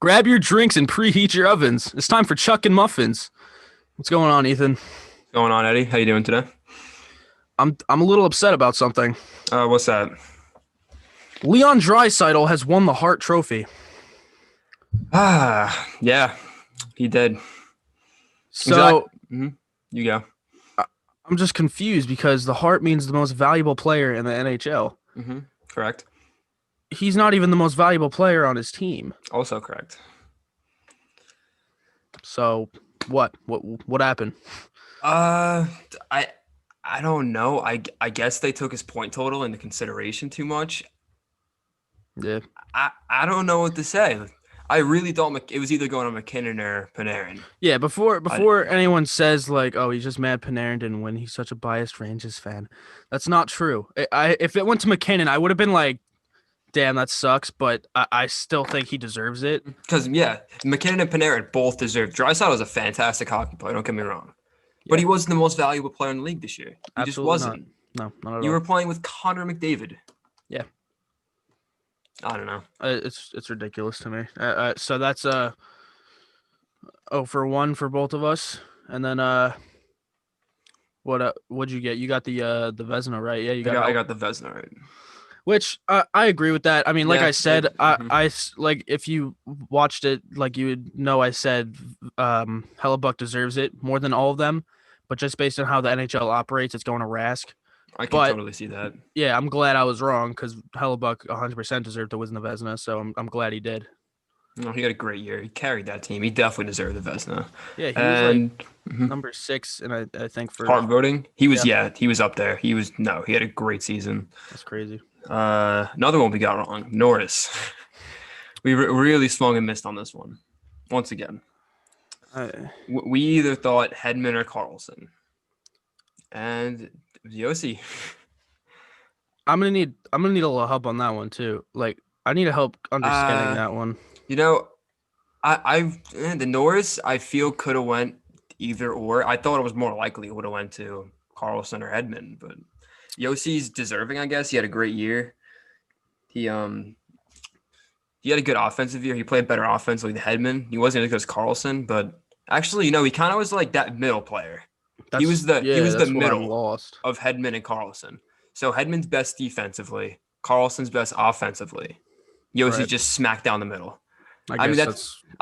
Grab your drinks and preheat your ovens. It's time for Chuckin Muffins. What's going on, Ethan? What's going on, Eddie? How you doing today? I'm a little upset about something. What's that? Leon Draisaitl has won the Hart Trophy. Yeah, he did. So You go. I'm just confused because the Hart means the most valuable player in the NHL. Correct. He's not even the most valuable player on his team. Also correct. So what happened? I don't know. I guess they took his point total into consideration too much. Yeah. I don't know what to say. I really thought it was either going on McKinnon or Panarin. Yeah, before anyone says like, oh, he's just mad Panarin didn't win. He's such a biased Rangers fan. That's not true. If it went to McKinnon, I would have been like, damn, that sucks. But I still think he deserves it. Because McKinnon and Panarin both deserve. Draisaitl was a fantastic hockey player. Don't get me wrong, but he wasn't the most valuable player in the league this year. He just wasn't. Not at all. You were playing with Connor McDavid. Yeah. I don't know. It's ridiculous to me. So that's 0-for-1 for both of us, and then what'd you get? You got the Vezina, right? Yeah, I got the Vezina right. Which I agree with that. I mean, like Yeah, I said, I like if you watched it, like you would know, I said Hellebuck deserves it more than all of them, but just based on how the NHL operates, it's going to Rask. I can totally see that. Yeah, I'm glad I was wrong because Hellebuck 100% deserved to win the Vezina, so I'm glad he did. No, he had a great year. He carried that team. He definitely deserved the Vezina. Yeah, he was like number 6, and I think for Hart voting, he was he was up there. He had a great season. That's crazy. Another one we got wrong, Norris. We really swung and missed on this one. Once again, we either thought Hedman or Carlson, and Yossi. I'm gonna need a little help on that one too. Like I need help understanding that one. You know, the Norris I feel could have went either or. I thought it was more likely it would have went to Carlson or Hedman, but Yossi's deserving, I guess. He had a great year. He had a good offensive year. He played better offensively than Hedman. He wasn't as good as Carlson, but actually, he kind of was like that middle player. He was the middle of Hedman and Carlson. So Hedman's best defensively, Carlson's best offensively. Yossi just smacked down the middle. I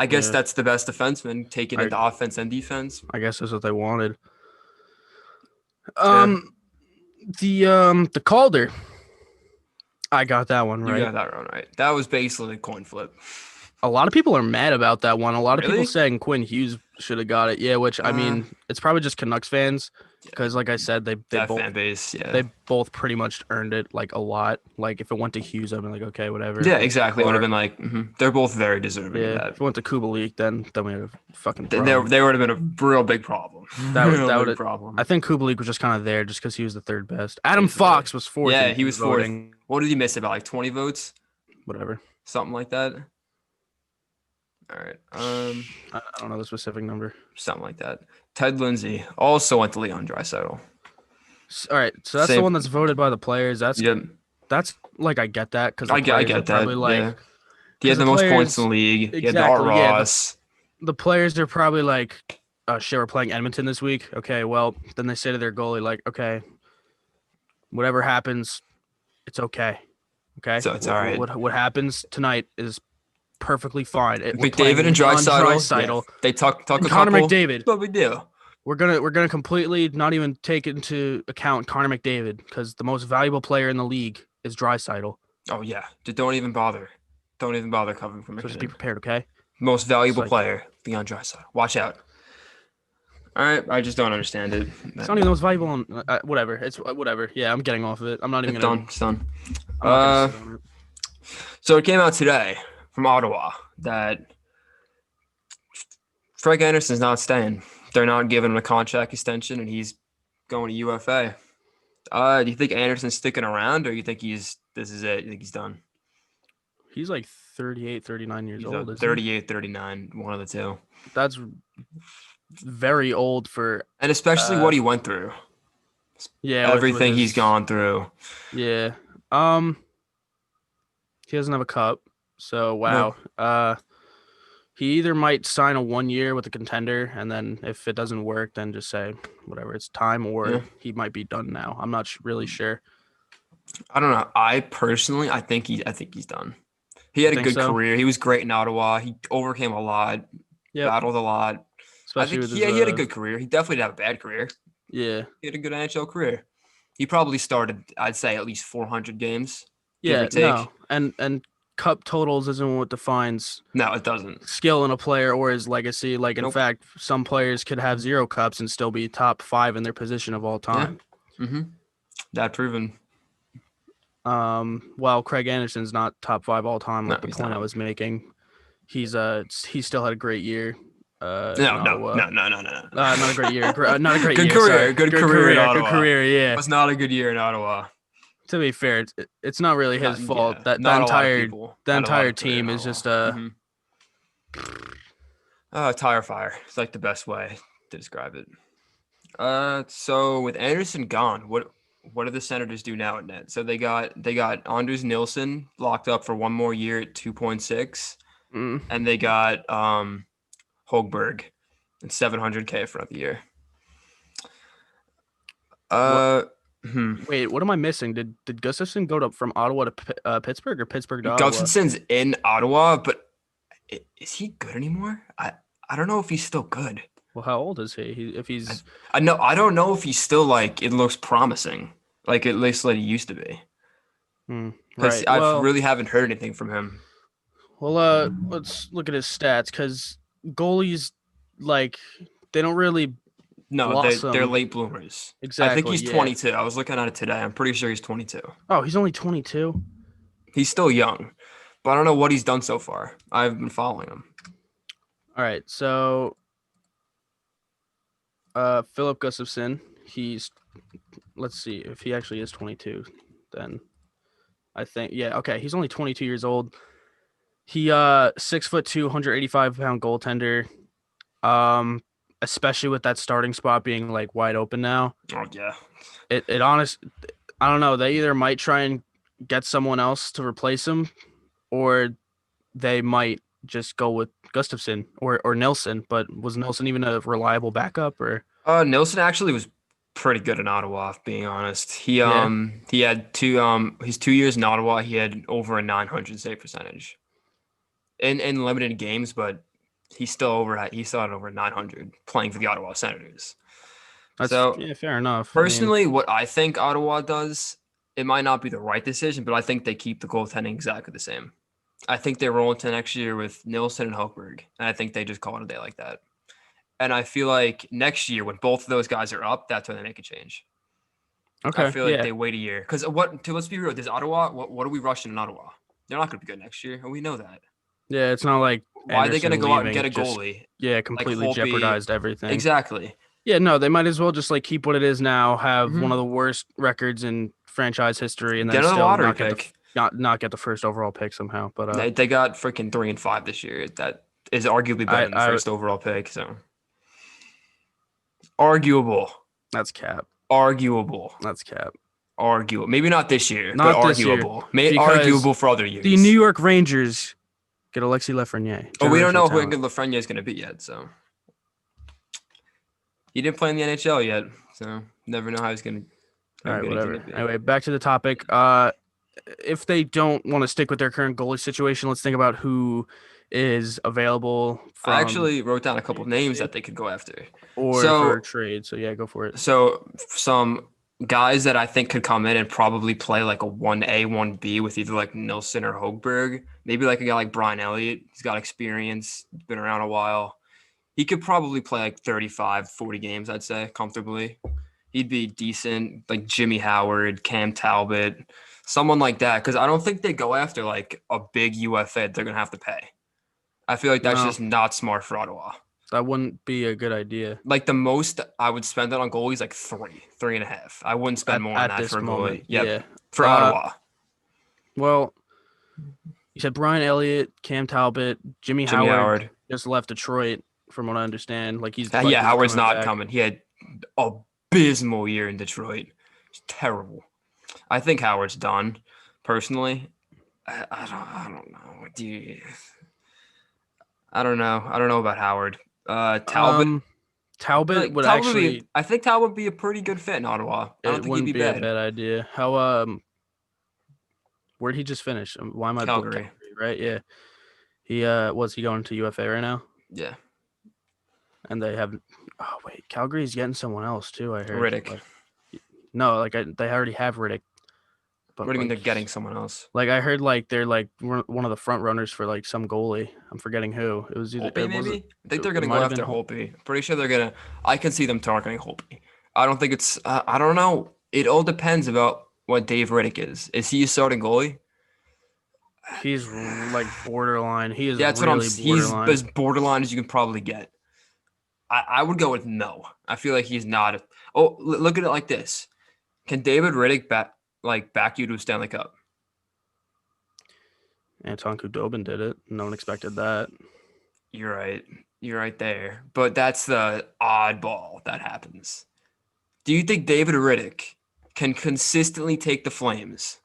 guess that's the best defenseman taking into offense and defense. I guess that's what they wanted. The Calder. I got that one right. You got that one right. That was basically a coin flip. A lot of people are mad about that one. A lot of people saying Quinn Hughes should have got it. Yeah, which I mean, it's probably just Canucks fans because, like I said, they both fan base. Yeah, they both pretty much earned it like a lot. Like if it went to Hughes, I'd be like, okay, whatever. Yeah, exactly. It would have been like they're both very deserving. Yeah, of that. if it went to Kubalik, then we had a fucking problem. They would have been a real big problem. That would have been a problem. I think Kubalik was just kind of there just because he was the third best. Adam Fox was fourth. Yeah, he was fourth. What did he miss? About like 20 votes? Whatever. Something like that. All right. I don't know the specific number. Something like that. Ted Lindsay also went to Leon Draisaitl. All right, so that's the one that's voted by the players. That's like I get that because I get that. Probably like he had the most points in the league. He had the Art Ross. The players are probably like, oh shit, we're playing Edmonton this week. Okay, well then they say to their goalie like, okay, whatever happens, it's okay. Okay, so it's all right. What happens tonight is perfectly fine. McDavid and Draisaitl. They talk a Connor McDavid. No big deal. We're gonna completely not even take into account Connor McDavid because the most valuable player in the league is Draisaitl. Oh yeah, don't even bother. Don't even bother covering for McDavid. So just be prepared, okay? Most valuable player, Leon Draisaitl. Watch out. All right, I just don't understand it. It's not even the most valuable. Whatever. It's whatever. Yeah, I'm getting off of it. I'm not even gonna. It's done. So it came out today from Ottawa that Frank Anderson's not staying. They're not giving him a contract extension, and he's going to UFA. Do you think Anderson's sticking around, or you think this is it? You think he's done? He's like 38, 39 years old. He's 38, 39, one of the two. That's very old for... And especially what he went through. Yeah. Everything he's gone through. Yeah. He doesn't have a cup, so wow. No. he either might sign a 1 year with a contender, and then if it doesn't work, then just say whatever, it's time, Yeah. or he might be done now. I'm not really sure. I don't know. I think he's done. He You had a think good so? career. He was great in Ottawa. He overcame a lot, Yep. battled a lot. I Especially think with his he had a good career. He definitely didn't have a bad career. yeah. He had a good NHL career. He probably started, I'd say, at least 400 games, give or Yeah, take. no. And cup totals isn't what defines No, it doesn't. skill in a player or his legacy. Like in Nope. fact, some players could have 0 cups and still be top 5 in their position of all Yeah. time. Mm-hmm. That proven. While Craig Anderson's not top 5 all time, No, like the he's point I not. was making, he still had a great year. In No, no, Ottawa. no, no, no, no. Not a great year. Not a great Good year. career. Sorry. Good career in Good Ottawa. career. Yeah. Was not a good year in Ottawa. To be fair, it's not really his Not, fault. yeah, That not a lot of people the had a lot entire of career in team is Ottawa. just Tire fire. It's like the best way to describe it. So with Anderson gone, what do the Senators do now at net? So they got Anders Nilsson locked up for one more year at 2.6, mm. and they got Hogberg at $700K for the year. Wait, what am I missing? Did Gustafson go from Ottawa to Pittsburgh or Pittsburgh to Ottawa? Gustafson's in Ottawa, but is he good anymore? I don't know if he's still good. Well, how old is he? If he's I don't know if he's still like it looks promising, like at least like he used to be. Because right. I Well, really haven't heard anything from him. let's look at his stats because goalies like they don't really No, they're blossom. late bloomers. I think Exactly. he's Yeah. 22. I was looking at it today. I'm pretty sure he's 22. Oh, he's only 22. He's still young, but I don't know what he's done so far. I've been following him. All right. So, Philip Gustafson, let's see if he actually is 22. Then I think okay. He's only 22 years old. He 6'2", 185-pound goaltender. Especially with that starting spot being like wide open now. Oh yeah. I don't know. They either might try and get someone else to replace him, or they might just go with Gustafson or Nilsson. But was Nilsson even a reliable backup or? Nilsson actually was pretty good in Ottawa, being honest. He Yeah. he had his 2 years in Ottawa, he had over a 900 save percentage. In limited games, but he still had over 900 playing for the Ottawa Senators. So Fair enough. personally, what I think Ottawa does, it might not be the right decision, but I think they keep the goaltending exactly the same. I think they roll into next year with Nilsson and Hochberg, and I think they just call it a day like that. And I feel like next year, when both of those guys are up, that's when they make a change. Okay. I feel like they wait a year. Because let's be real, does Ottawa, what are we rushing in Ottawa? They're not going to be good next year, and we know that. Yeah, it's not like Why are they going to go out and get a just, goalie? completely Holtby? jeopardized everything. Exactly. Yeah, no, they might as well just like keep what it is now, have Mhm. one of the worst records in franchise history, and Get then another still lottery not get pick. not get the first overall pick somehow. But They got freaking 3 and 5 this year. That is arguably better than the first overall pick. So arguable. That's cap. Arguable. That's cap. Arguable. Maybe not this year, Not but this year, arguable. because arguable for other years. The New York Rangers get Alexis Lafreniere. But we don't know who talent. Lafreniere is going to be yet. So he didn't play in the NHL yet. So never know how he's going to. All right, whatever. Anyway, back to the topic. If they don't want to stick with their current goalie situation, let's think about who is available. I actually wrote down a couple of names that they could go after. Or for trade. So yeah, go for it. So some guys that I think could come in and probably play like a 1A, 1B with either like Nilsson or Hogberg. Maybe like a guy like Brian Elliott. He's got experience, been around a while. He could probably play like 35, 40 games, I'd say, comfortably. He'd be decent, like Jimmy Howard, Cam Talbot, someone like that. Because I don't think they go after like a big UFA they're going to have to pay. I feel like that's just not smart for Ottawa. That wouldn't be a good idea. Like the most I would spend it on goalies like 3.5. I wouldn't spend more on that for a goalie. Yeah, for Ottawa. Well, you said Brian Elliott, Cam Talbot, Jimmy Howard just left Detroit, from what I understand. Like he's Howard's not coming. He had abysmal year in Detroit. It's terrible. I think Howard's done. Personally, I don't know. I don't know. I don't know about Howard. Talbot. Um, I feel Talbot like would Talbot would be. actually. I think Talbot would be a pretty good fit in Ottawa. I don't It think he'd wouldn't be be a bad. bad idea. How where'd he just finish? Why am I Calgary. Calgary, right? Yeah. He was he going to UFA right now? Yeah. And they have. Oh wait, Calgary's getting someone else too. I heard. Riddick. Like, no, like they already have Riddick, What but do you mean they're like getting someone else? like I heard like they're like one of the front runners for like some goalie. I'm forgetting who. It was either Holtby, it was maybe? I think they're it gonna might go have been after Holtby. Pretty sure they're gonna. I can see them targeting Holtby. I don't think it's. I don't know. It all depends about what Dave Riddick is. Is he a starting goalie? He's like borderline. He is Yeah, that's what I'm. really He's borderline. as borderline as you can probably get. I would go with no. I feel like he's not. Look at it like this. Can David Riddick back you to a Stanley Cup? Anton Khudobin did it. No one expected that. You're right. You're right there. But that's the oddball that happens. Do you think David Riddick can consistently take the Flames,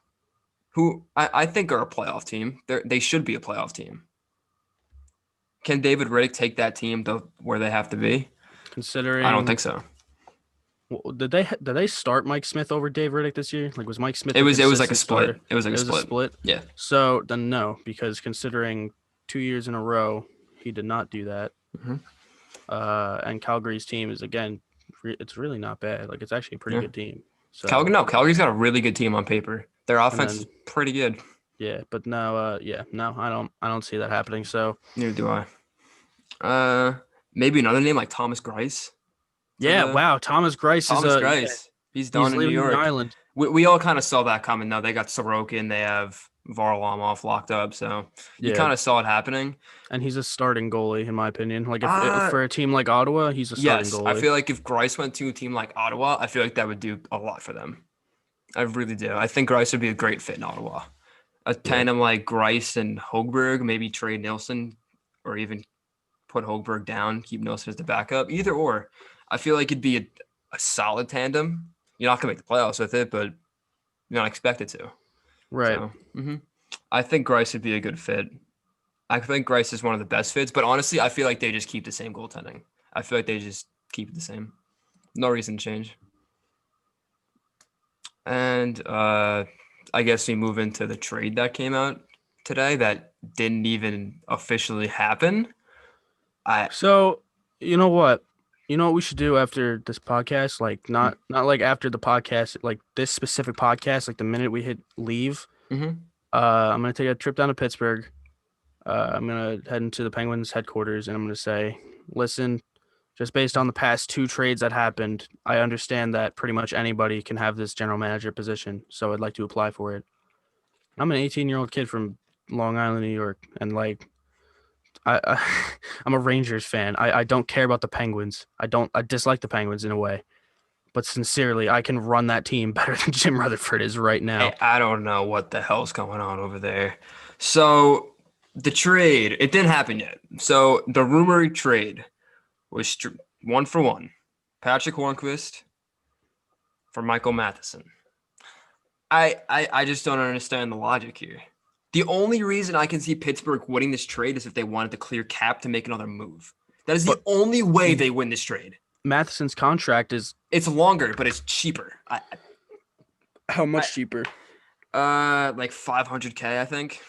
who I think are a playoff team? They should be a playoff team. Can David Riddick take that team to where they have to be? Considering I don't think so. Did they start Mike Smith over Dave Riddick this year? Like was Mike Smith? It was like a consistent split. starter? It was like It a was a split. split. Yeah. So then no, because considering 2 years in a row he did not do that. Mhm. And Calgary's team is again, it's really not bad. Like it's actually a pretty good team. So Calgary's got a really good team on paper. Their offense is then- pretty good. yeah, but no, no, I don't see that happening. So Neither do I. Maybe another name like Thomas Greiss. yeah, wow, Thomas Greiss Thomas is Greiss. He's done he's in New leaving the York. island. We all kind of saw that coming. Though they got Sorokin, they have Varlamov locked up, so you Yeah, kind of saw it happening. and he's a starting goalie in my opinion. Like if Uh, for a team like Ottawa, he's a starting Yes, goalie. I feel like if Greiss went to a team like Ottawa, I feel like that would do a lot for them. I really do. I think Greiss would be a great fit in Ottawa. A tandem like Greiss and Hogberg, maybe trade Nilsson, or even put Hogberg down, keep Nilsson as the backup. Either or, I feel like it'd be a solid tandem. You're not gonna make the playoffs with it, but you're not expected to. right. So, I think Greiss would be a good fit. I think Greiss is one of the best fits, but honestly, I feel like they just keep the same goaltending. I feel like they just keep it the same. No reason to change. And I guess we move into the trade that came out today that didn't even officially happen. So you know what? You know what we should do after this podcast? Like not like after the podcast, like this specific podcast, like the minute we hit leave, Mhm. I'm gonna take a trip down to Pittsburgh. I'm gonna head into the Penguins headquarters and I'm gonna say, listen, just based on the past 2 trades that happened, I understand that pretty much anybody can have this general manager position, so I'd like to apply for it. I'm an 18-year-old kid from Long Island, New York, and like I I'm a Rangers fan. I don't care about the Penguins. I dislike the Penguins in a way. But sincerely, I can run that team better than Jim Rutherford is right now. I don't know what the hell's going on over there. So the trade, it didn't happen yet. So the rumored trade was 1-for-1. Patrick Hornquist for Michael Matheson. I just don't understand the logic here. The only reason I can see Pittsburgh winning this trade is if they wanted to clear cap to make another move. That is the only way they win this trade. Matheson's contract is It's longer, but it's cheaper. how much cheaper? Like $500K, I think.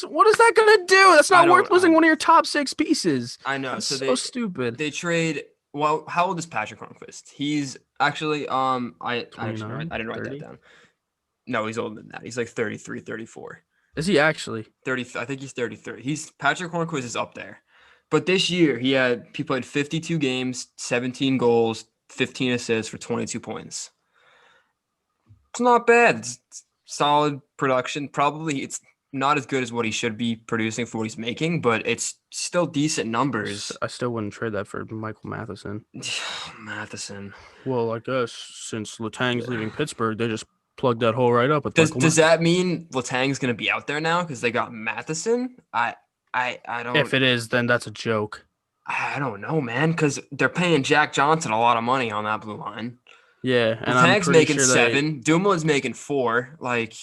What is that gonna do? That's not worth losing I- one of your top 6 pieces. I know. That's So so stupid. they trade. Well, how old is Patrick Hornquist? He's actually I didn't write 30? that down. No, he's older than that. He's like 33, 34. Is he actually? 30. I think he's 33. Patrick Hornquist is up there. But this year he played 52 games, 17 goals, 15 assists for 22 points. It's not bad. It's solid production. Probably it's not as good as what he should be producing for what he's making, but it's still decent numbers. I still wouldn't trade that for Michael Matheson. Matheson. Well, I guess since Letang's leaving Pittsburgh, they just plugged that hole right up with Michael Does that mean Letang's going to be out there now because they got Matheson? I don't. If it is, then that's a joke. I don't know, man, because they're paying Jack Johnson a lot of money on that blue line. Yeah, and Letang's making 7. Dumoulin's making 4. Like,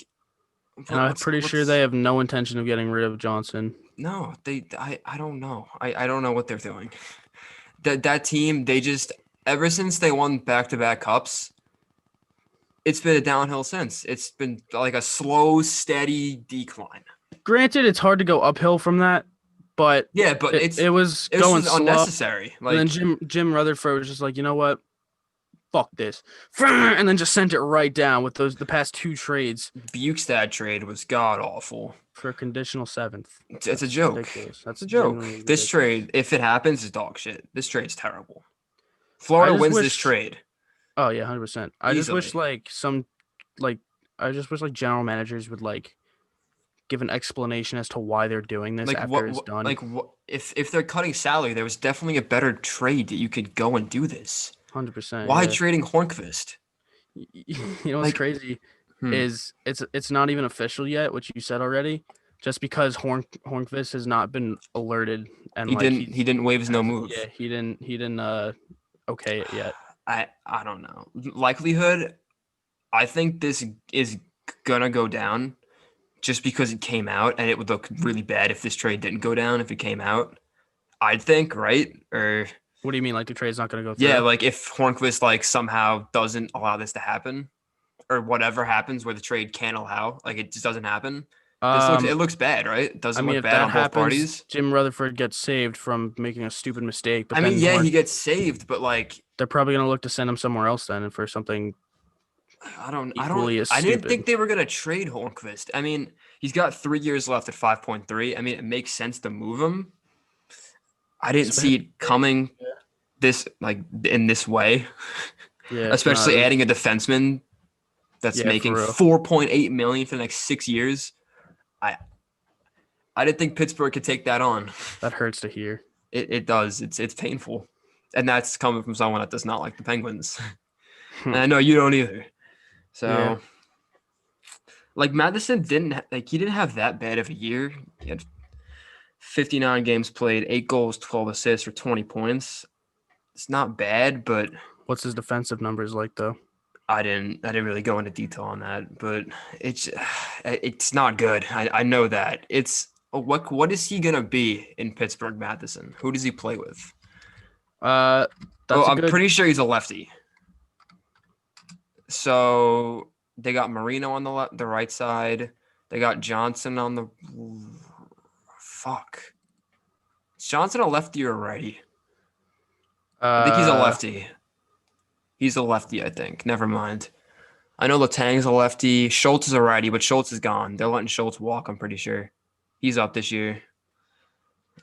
And I'm pretty sure they have no intention of getting rid of Johnson. No, I don't know. I don't know what they're doing. That team, they just ever since they won back-to-back cups, it's been a downhill since. It's been like a slow, steady decline. Granted, it's hard to go uphill from that, but Yeah, but it was it's going just slow. unnecessary. And then Like, Jim Rutherford was just like, you know what? Fuck this. And then just sent it right down with the past 2 trades Bukestad trade was god awful. for a conditional 7th. It's a That's joke. ridiculous. That's It's a joke. genuinely This ridiculous. trade, if it happens, is dog shit. This trade's terrible. I Florida just wins wish, this trade Oh yeah, 100%. I just wish easily. I just wish like general managers would like give an explanation as to why they're doing this after it's done. If they're cutting salary, there was definitely a better trade that you could go and do this. 100%. Why Yeah. trading Hornqvist? You know what's Like, crazy is it's not even official yet, which you said already. Just because Hornqvist has not been alerted and he like didn't he didn't waive his no move. yeah, he didn't okay it yet. I don't know. Likelihood, I think this is gonna go down just because it came out, and it would look really bad if this trade didn't go down if it came out. I'd think, right? Or What do you mean like the trade's not going to go through? yeah, like if Hornqvist like somehow doesn't allow this to happen, or whatever happens where the trade can't allow, like it just doesn't happen. It looks bad, right? It I doesn't mean, look if bad that on both happens, parties. Jim Rutherford gets saved from making a stupid mistake. But I mean, then yeah, he gets saved, but like they're probably going to look to send him somewhere else then for something equally as I didn't stupid. think they were gonna trade Hornqvist. I mean, he's got 3 years left at 5.3. I mean, it makes sense to move him. I didn't see it coming this like in this way, Yeah, especially no, adding a defenseman that's Yeah, making for real. 4.8 million for the next 6 years. I didn't think Pittsburgh could take that on. that hurts to hear. It does. It's painful, and that's coming from someone that does not like the Penguins. And I know you don't either. So, Yeah. like Madison he didn't have that bad of a year. He had 59 games played, 8 goals, 12 assists for 20 points. It's not bad, but What's his defensive numbers like though? I didn't really go into detail on that, but it's not good. I know that. It's what is he gonna be in Pittsburgh, Matheson? Who does he play with? I'm pretty sure he's a lefty. So they got Marino on the right side. They got Johnson on the fuck. Is Johnson a lefty or a righty? I think he's a lefty. He's a lefty, I think. Never mind. I know Letang's a lefty. Schultz is a righty, but Schultz is gone. They're letting Schultz walk, I'm pretty sure. He's up this year.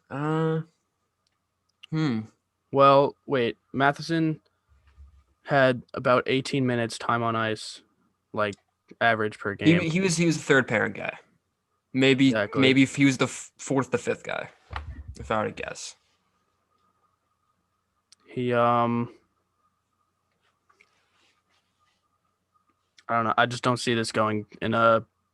Well, wait. Matheson had about 18 minutes time on ice, like average per game. He was the third pairing guy. Maybe if he was the fourth, the fifth guy, if I were to guess. He I don't know. I just don't see this going in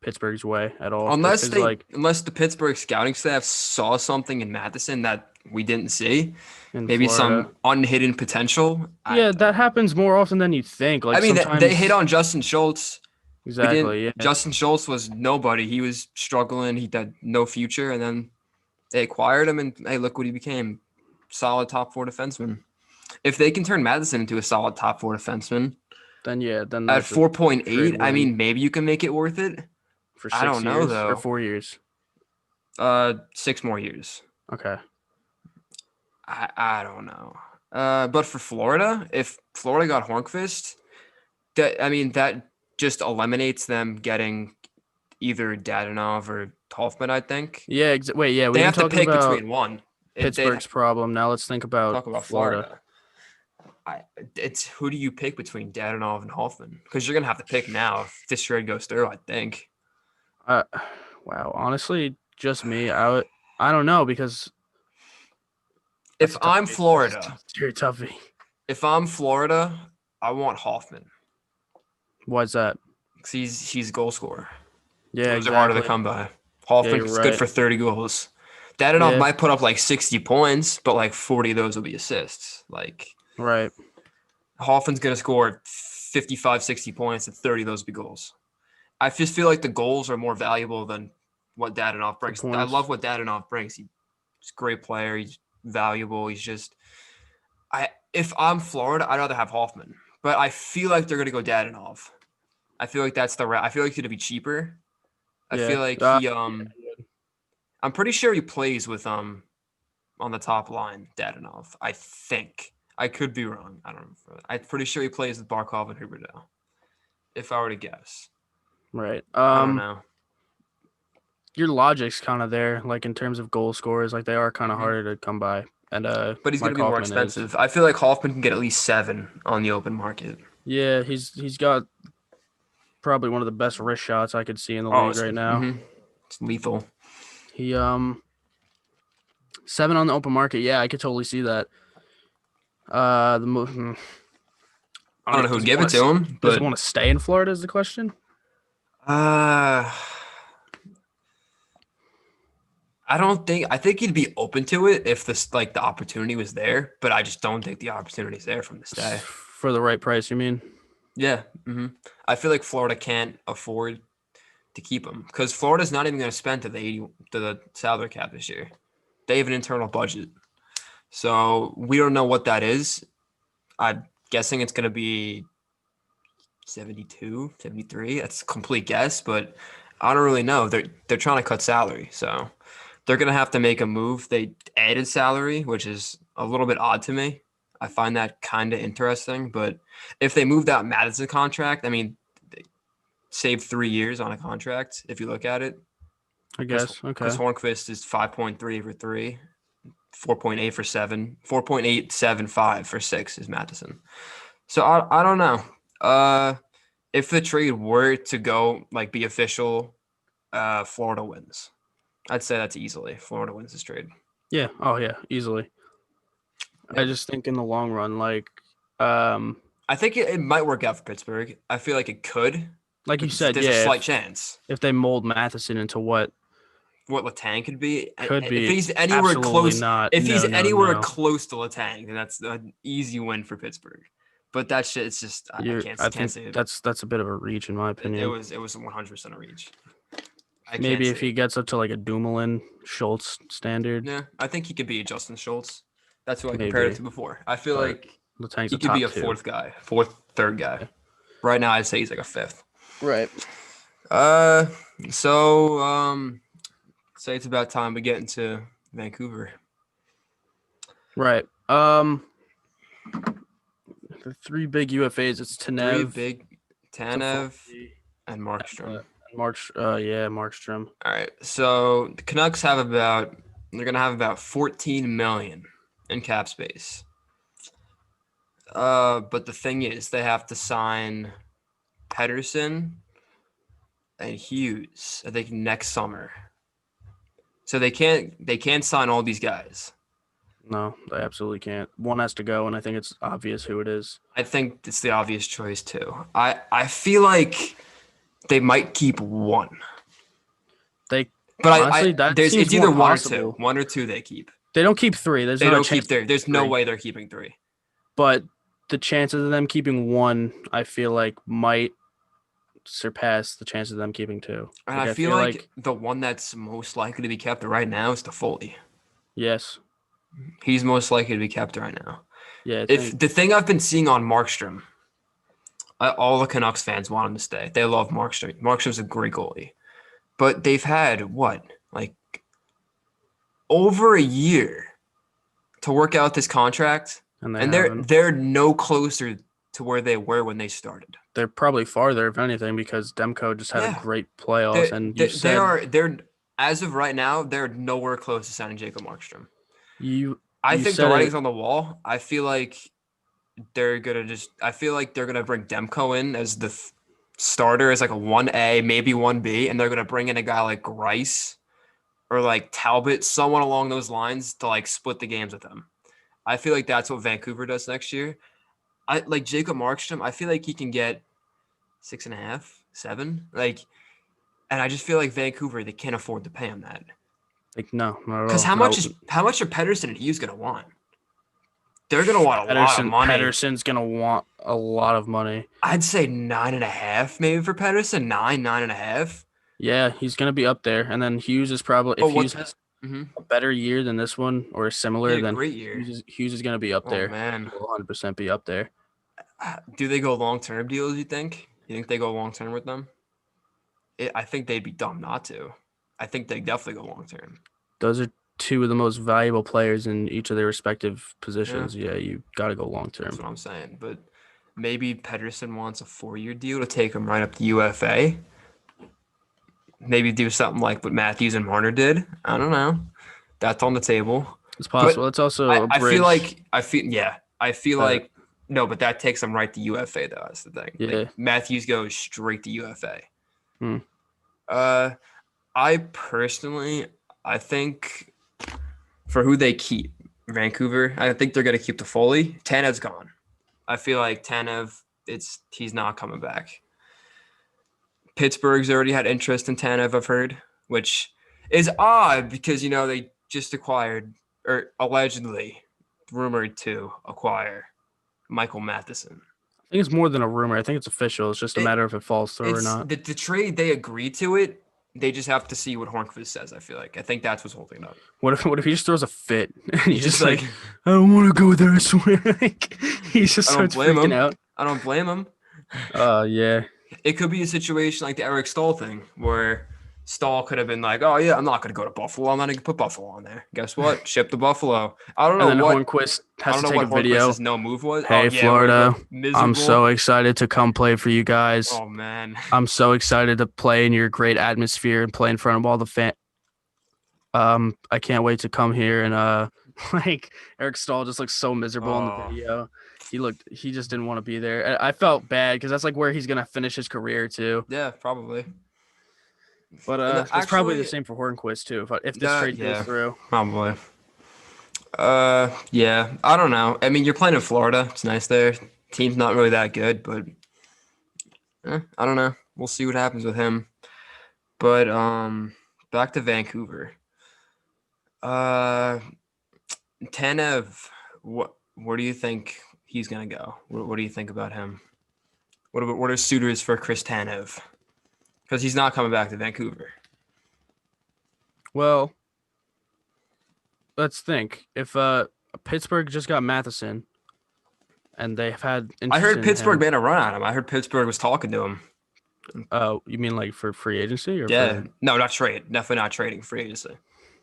Pittsburgh's way at all. Unless the Pittsburgh scouting staff saw something in Matheson that we didn't see, maybe Florida. some unhidden potential. Yeah, that happens more often than you think. Like I mean, sometimes... they hit on Justin Schultz. Exactly. Yeah. Justin Schultz was nobody. He was struggling. He had no future, and then they acquired him, and hey, look what he became: solid top 4 defenseman. If they can turn Matheson into a solid top 4 defenseman, then at that's 4.8, I mean, maybe you can make it worth it. For 6 I don't know years though. or 4 years. 6 more years. Okay. I don't know. But for Florida, if Florida got Hornqvist, that just eliminates them getting either Dadonov or Hoffman, I think. Yeah. Wait. Yeah. They have to pick between one. Pittsburgh's problem. Now let's think about Florida. It's who do you pick between Dadonov and Hoffman? Because you're gonna have to pick now if this trade goes through, I think. Wow. Honestly, just me. I don't know because if I'm Florida, it's very tough. If I'm Florida, I want Hoffman. Why's that? Because he's a goal scorer. Yeah, Those are harder to come by. Hoffman's good for 30 goals. Dadonov might put up like 60 points, but like 40 of those will be assists. Like, right. Hoffman's going to score 55, 60 points, and 30 of those will be goals. I just feel like the goals are more valuable than what Dadonov Good brings. I points. love what Dadonov brings. He's a great player. He's valuable. He's just if I'm Florida, I'd rather have Hoffman. But I feel like they're gonna go Dadonov. I feel like that's the route. I feel like it's gonna be cheaper. I Yeah. feel like Yeah. I'm pretty sure he plays with on the top line, Dadonov. I think. I could be wrong. I don't know. I'm pretty sure he plays with Barkov and Huberdeau. If I were to guess. Right. I don't know. Your logic's kind of there, like in terms of goal scorers, like they are kind of Mhm. harder to come by. And But he's gonna Mike be more Hoffman is. expensive. I feel like Hoffman can get at least 7 on the open market. Yeah, he's got probably one of the best wrist shots I could see in the Oh, league right now. It's lethal. He 7 on the open market. Yeah, I could totally see that. The I don't know who'd does he give it want to him, does he but want to stay in Florida? Is the question. I I think he'd be open to it if the opportunity was there, but I just don't think the opportunity's there from the stay. For the right price, you mean? Yeah. I feel like Florida can't afford to keep him because Florida's not even going to spend to the salary cap this year. They have an internal budget. So we don't know what that is. I'm guessing it's going to be 72, 73. That's a complete guess, but I don't really know. They're trying to cut salary, so they're going to have to make a move. They added salary, which is a little bit odd to me. I find that kind of interesting, but if they moved out Madison contract, I mean, they saved 3 years on a contract if you look at it. I guess. Okay. Because Hornqvist is 5.3 for 3, 4.8 for 7, 4.875 for 6 is Madison. So I don't know. If the trade were to go be official, Florida wins. I'd say that's easily. Florida wins this trade. Yeah. Oh yeah, easily. Yep. I just think in the long run, I think it might work out for Pittsburgh. I feel like it could. like you said, there's a slight chance. If they mold Matheson into what Letang could be. could be, if he's anywhere absolutely close, not. if he's anywhere no. close to Letang, then that's an easy win for Pittsburgh. But that shit, it's just I can't say it. That's a bit of a reach in my opinion. It was 100% a reach. Maybe if he gets up to like a Dumoulin Schultz standard. Yeah, I think he could be a Justin Schultz. That's who I compared it to before. I feel like Letang's he could be a third guy. Yeah. Right now, I'd say he's like a 5th. Right. So say it's about time we get into Vancouver. Right. The 3 big UFAs. It's Tanev, and Markstrom. Markstrom. All right. So the Canucks they're gonna have about 14 million in cap space. But the thing is, they have to sign Pedersen and Hughes, I think, next summer. So they can't sign all these guys. No, they absolutely can't. One has to go, and I think it's obvious who it is. I think it's the obvious choice too. I feel like they might keep one. It's either one or two they keep. They don't keep 3. They don't keep 3. There's no way they're keeping 3. But the chances of them keeping 1, I feel like, might surpass the chances of them keeping 2. And I feel like the one that's most likely to be kept right now is Toffoli. Yes. He's most likely to be kept right now. Yeah. If the thing I've been seeing on Markstrom, all the Canucks fans want him to stay. They love Markstrom. Markstrom's a great goalie. But they've had over a year to work out this contract, and they're no closer to where they were when they started. They're probably farther, if anything, because Demko just had a great playoffs, and they're as of right now, they're nowhere close to signing Jacob Markstrom. I think the writing's on the wall. I feel like they're gonna bring Demko in as the starter as like a 1A, maybe 1B, and they're gonna bring in a guy like Rice or like Talbot, someone along those lines to split the games with them. I feel like that's what Vancouver does next year. I like Jacob Markstrom. I feel like he can get 6.5, 7, and I just feel like Vancouver, they can't afford to pay him that. No, not at all. Because how much are Pedersen and Hughes gonna want? They're gonna want a lot of money. Pedersen's gonna want a lot of money. I'd say 9.5 maybe for Pedersen. 9.5. Yeah, he's gonna be up there, and then Hughes is probably But if Hughes has hmm a better year than this one or He similar, had a then great year. Hughes is gonna be up Oh there. He man, will 100% be up there. do they go long-term deals? You think? You think they go long-term with them? I think they'd be dumb not to. I think they definitely go long-term. Those are two of the most valuable players in each of their respective Yeah, positions. Yeah, you got to go long that's term. what I'm saying. But maybe Pedersen wants a 4-year deal to take him right up to UFA. Maybe do something like what Matthews and Marner did. I don't know. That's on the table. It's But possible. It's also a I feel bridge. like I feel Uh, like no, but that takes them right to UFA though. That's the thing. Like yeah. Matthews goes straight to UFA. Hmm. Uh, I personally, I think for who they keep, Vancouver, I think they're gonna keep the Foley. Tanev's gone. I feel like Tanev, he's not coming back. Pittsburgh's already had interest in Tanev, I've heard, which is odd because they just acquired or allegedly rumored to acquire Michael Matheson. I think it's more than a rumor. I think it's official. It's just a It matter if it falls through or it's not. the trade they agreed to it. They just have to see what Hornqvist says. I think that's what's holding it up. What if he just throws a fit and he's Just just like, I don't want to go there. I swear. Like, he just I don't starts blame freaking him. out. I don't blame him. Yeah. It could be a situation like the Eric Stahl thing where Stahl could have been like, "Oh yeah, I'm not going to go to Buffalo. I'm not going to put Buffalo on there." Guess what? Ship to Buffalo. I don't And know then what Hornquist I has don't to know take what a video. Hornqvist's no move was. Hey, Oh yeah, we're Florida, miserable. I'm so excited to come play for you guys. Oh man. I'm so excited to play in your great atmosphere and play in front of all the fans. I can't wait to come here and like Eric Stahl just looks so miserable in the Oh video. He just didn't want to be there. I felt bad because that's like where he's gonna finish his career too. yeah, probably. But And it's probably the actually, same for Hornquist too. If this trade goes yeah, through, probably. Yeah, I don't know. I mean, you're playing in Florida. It's nice there. Team's not really that good, but I don't know. We'll see what happens with him. But back to Vancouver. Uh, Tanev, where do you think he's gonna go? What do you think about him? What are suitors for Chris Tanev? Because he's not coming back to Vancouver. well, let's think. If Pittsburgh just got Matheson, and they've had I interest heard in Pittsburgh him. made a run at him. I heard Pittsburgh was talking to him. Oh, you mean like for free agency or Yeah, for? no, not trade. Definitely not trading free agency.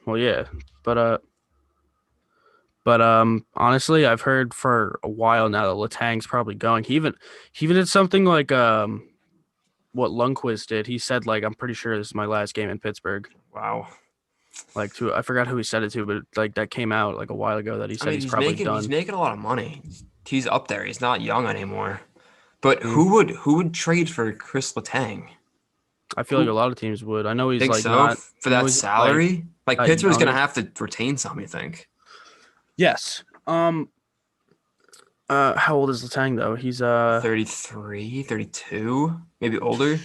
Well, yeah, but honestly, I've heard for a while now that Letang's probably going. He even did something like what Lundqvist did. He said like I'm pretty sure this is my last game in Pittsburgh. Wow. Like I forgot who he said it to, but like that came out like a while ago that he I said mean, he's probably done. he's making a lot of money. He's up there. He's not young anymore. But Mm. who would trade for Chris Letang? I feel like a lot of teams would. I know he's Think like so not for I know that he's, salary? Like not Pittsburgh's young. gonna have to retain some. You think? Yes. How old is Letang though? He's 33, 32, maybe older.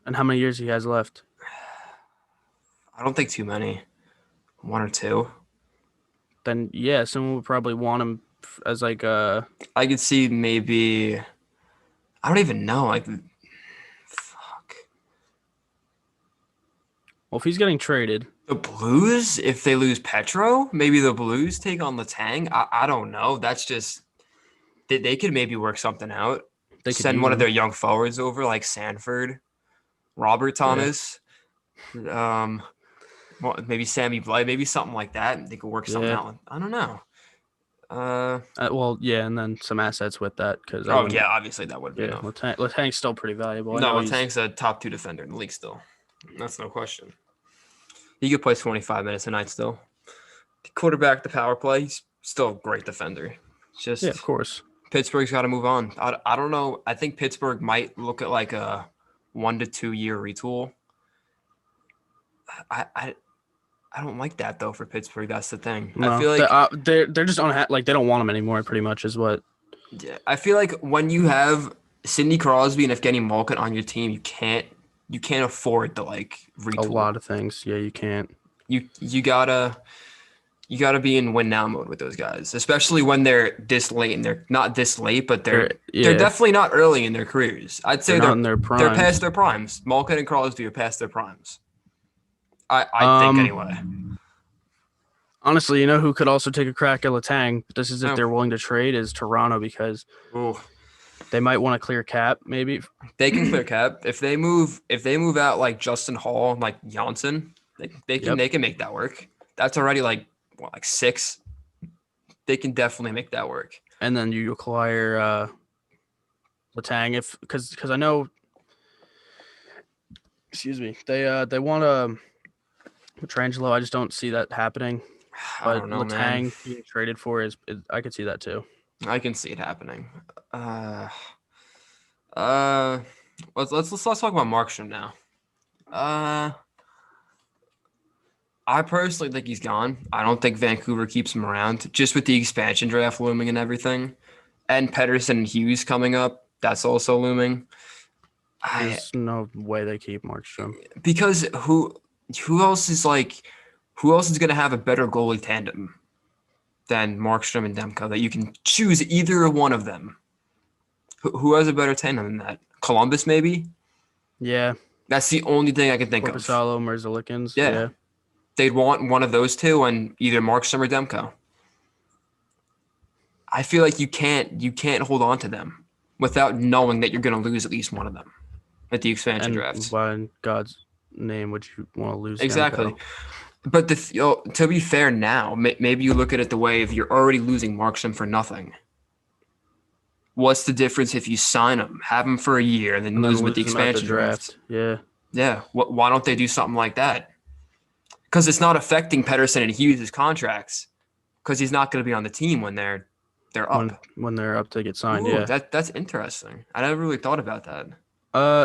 and how many years he has left? I don't think too many. 1 or 2. Then yeah, someone would probably want him as like I could see maybe. I don't even know. Like, fuck. well, if he's getting traded, The Blues, if they lose Petro, maybe the Blues take on Letang. I don't know. That's just they could maybe work something out. they could Send use one of him. their young forwards over, like Sanford, Robert Thomas, well, maybe Sammy Blythe, maybe something like that. They could work something Yeah. out. I don't know. Well, yeah, and then some assets with that because Yeah, obviously that would be yeah, enough. Letang's still pretty valuable. I No, know he's Letang's a top 2 defender in the league still. That's no question. He could play 25 minutes a night still. The quarterback, the power play, he's still a great defender. It's just yeah, of course. Pittsburgh's got to move on. I don't know. I think Pittsburgh might look at like a 1 to 2 year retool. I don't like that though for Pittsburgh. That's the thing. No, I feel like they're just like they don't want him anymore. Pretty much is what. yeah, I feel like when you have Sidney Crosby and Evgeny Malkin on your team, you can't afford to like retool. A lot of things. Yeah, you can't. You gotta you got to be in win now mode with those guys, especially when they're this late, and they're not this late, but they're Yeah, definitely not early in their careers. I'd they're say not in their they're past primes. their primes. Malkin and Crosby are past their primes. I think anyway. Honestly, you know who could also take a crack at Letang? This is if No. they're willing to trade is Toronto because Ooh. they might want to clear cap. Maybe They can clear cap if they move out like Justin Hall and like Janssen. Yep. They can make that work. That's already like what, like 6. They can definitely make that work. And then you acquire Letang if because I know. Excuse me. They want Petrangelo. I just don't see that happening. I But don't know, man. Letang being traded for is I could see that too. I can see it happening. Let's talk about Markstrom now. I personally think he's gone. I don't think Vancouver keeps him around, just with the expansion draft looming and everything, and Pedersen and Hughes coming up. That's also looming. There's no way they keep Markstrom Because who else is going to have a better goalie tandem than Markstrom and Demko that you can choose either one of them? Who has a better tandem than that? Columbus, maybe? Yeah. That's the only thing I can think of. Korpisalo, Merzlikins. Yeah. Yeah. They'd want one of those two and either Markstrom or Demko. I feel like you can't hold on to them without knowing that you're going to lose at least one of them at the expansion drafts. Why in God's name would you want to lose Exactly. Demko? But to be fair now, maybe you look at it the way if you're already losing Markstrom for nothing. What's the difference if you sign him, have him for a year, and then lose him at the expansion draft? Yeah. Yeah. Why don't they do something like that? Because it's not affecting Pedersen and Hughes' contracts because he's not going to be on the team when they're up. When they're up to get signed. Ooh, Yeah. that's interesting. I never really thought about that.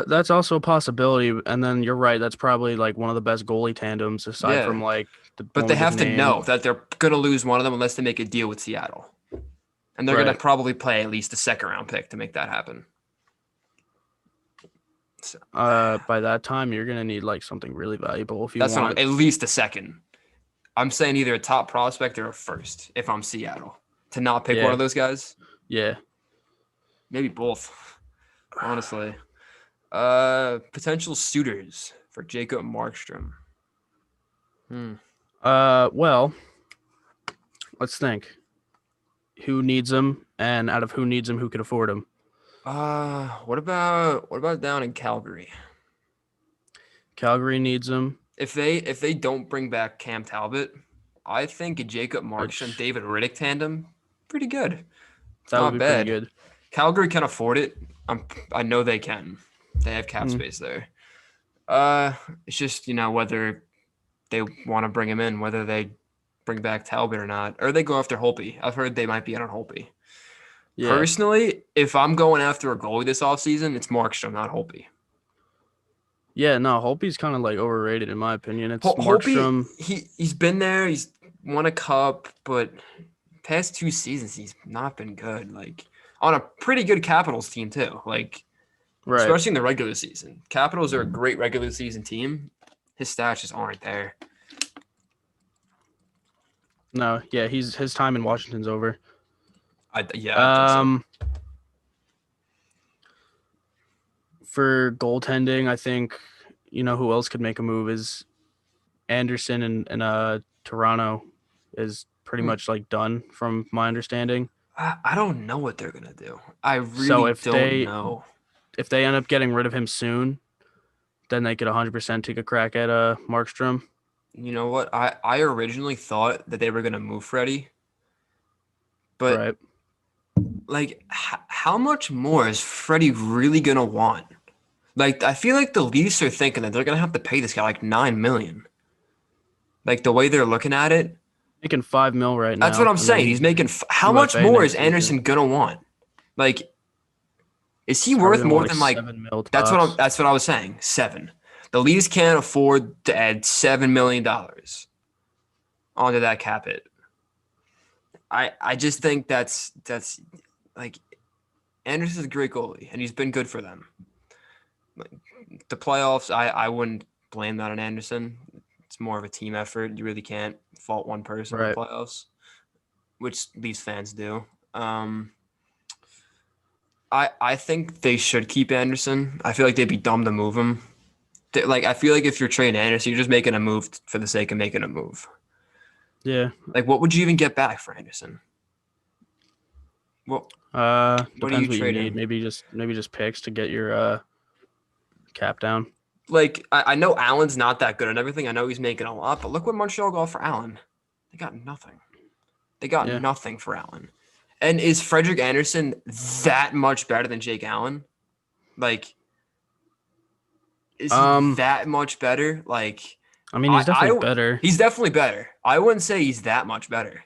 That's also a possibility. And then you're right. That's probably like one of the best goalie tandems aside from like the. But they have to know that they're going to lose one of them unless they make a deal with Seattle. And they're going to probably play at least a second-round pick to make that happen. So, by that time, you're going to need like something really valuable if you want at least a second. I'm saying either a top prospect or a first if I'm Seattle. To not pick one of those guys? Yeah. Maybe both, honestly. Potential suitors for Jacob Markstrom. Well, let's think. Who needs him, and out of who needs him, who could afford him? What about down in Calgary? Calgary needs him. If they don't bring back Cam Talbot, I think a Jacob Markstrom, David Riddick tandem, pretty good. That not would be bad. pretty good. Calgary can afford it. I know they can. They have cap space there. It's just whether they want to bring him in, whether they bring back Talbot or not, or they go after Holtby. I've heard they might be in on Holtby. Yeah. Personally, if I'm going after a goalie this offseason, it's Markstrom, not Holtby. Yeah, no, Holtby's kind of like overrated in my opinion. It's Markstrom. He's been there. He's won a cup, but past 2 seasons he's not been good. Like on a pretty good Capitals team too. Like especially in the regular season. Capitals are a great regular season team. His stats just aren't there. No, yeah, his time in Washington's over. I think so. For goaltending, I think who else could make a move is Anderson and Toronto is pretty much like done from my understanding. I don't know what they're gonna do. I really don't know. If they end up getting rid of him soon, then they could 100% take a crack at Markstrom. You know what? I originally thought that they were gonna move Freddie, but like, how much more is Freddie really gonna want? Like, I feel like the Leafs are thinking that they're gonna have to pay this guy like $9 million. Like the way they're looking at it, making $5 million right now. That's what I'm saying. He's making. How much more is Anderson gonna want? Like, is he worth more than like? That's what I was saying. 7. The Leafs can't afford to add $7 million onto that cap hit. I just think that's like Anderson's a great goalie and he's been good for them. Like, the playoffs, I wouldn't blame that on Anderson. It's more of a team effort. You really can't fault one person in the Right. playoffs, which these fans do. I think they should keep Anderson. I feel like they'd be dumb to move him. Like, I feel like if you're trading Anderson, you're just making a move for the sake of making a move. Yeah. Like, what would you even get back for Anderson? What are Depends you what you need. trading? Maybe just picks to get your cap down. Like, I know Allen's not that good and everything. I know he's making a lot, but look what Montreal got for Allen. They got nothing. They got Yeah. nothing for Allen. And is Frederick Anderson that much better than Jake Allen? Like, is he that much better? Like, I mean, he's definitely better. He's definitely better. I wouldn't say he's that much better.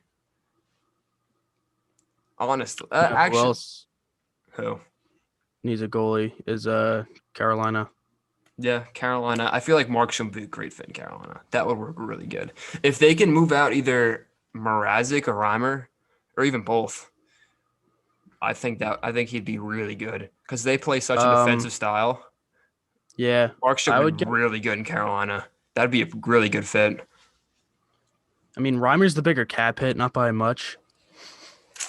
Honestly, You know who actually, else who? needs a goalie is Carolina. Yeah, Carolina. I feel like Markstrom would be a great fit in Carolina. That would work really good. If they can move out either Mrazek or Reimer, or even both, I think he'd be really good because they play such a defensive style. Yeah, Markstrom would be really good in Carolina. That'd be a really good fit. I mean, Reimer's the bigger cap hit, not by much,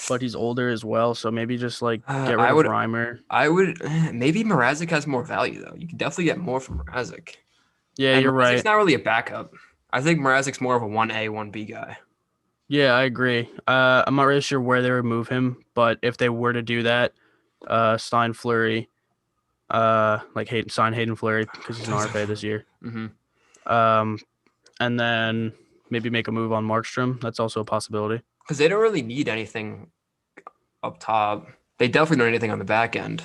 but he's older as well. So maybe just like get rid of Reimer. I would maybe Mrazek has more value though. You can definitely get more from Mrazek. Yeah, and you're Mrazek's right. Not really a backup. I think Mrazek's more of a 1A, 1B guy. Yeah, I agree. I'm not really sure where they would move him, but if they were to do that, sign Fleury, sign Hayden Fleury because he's an RFA this year. Mm-hmm. And then maybe make a move on Markstrom. That's also a possibility. Because they don't really need anything up top. They definitely don't need anything on the back end.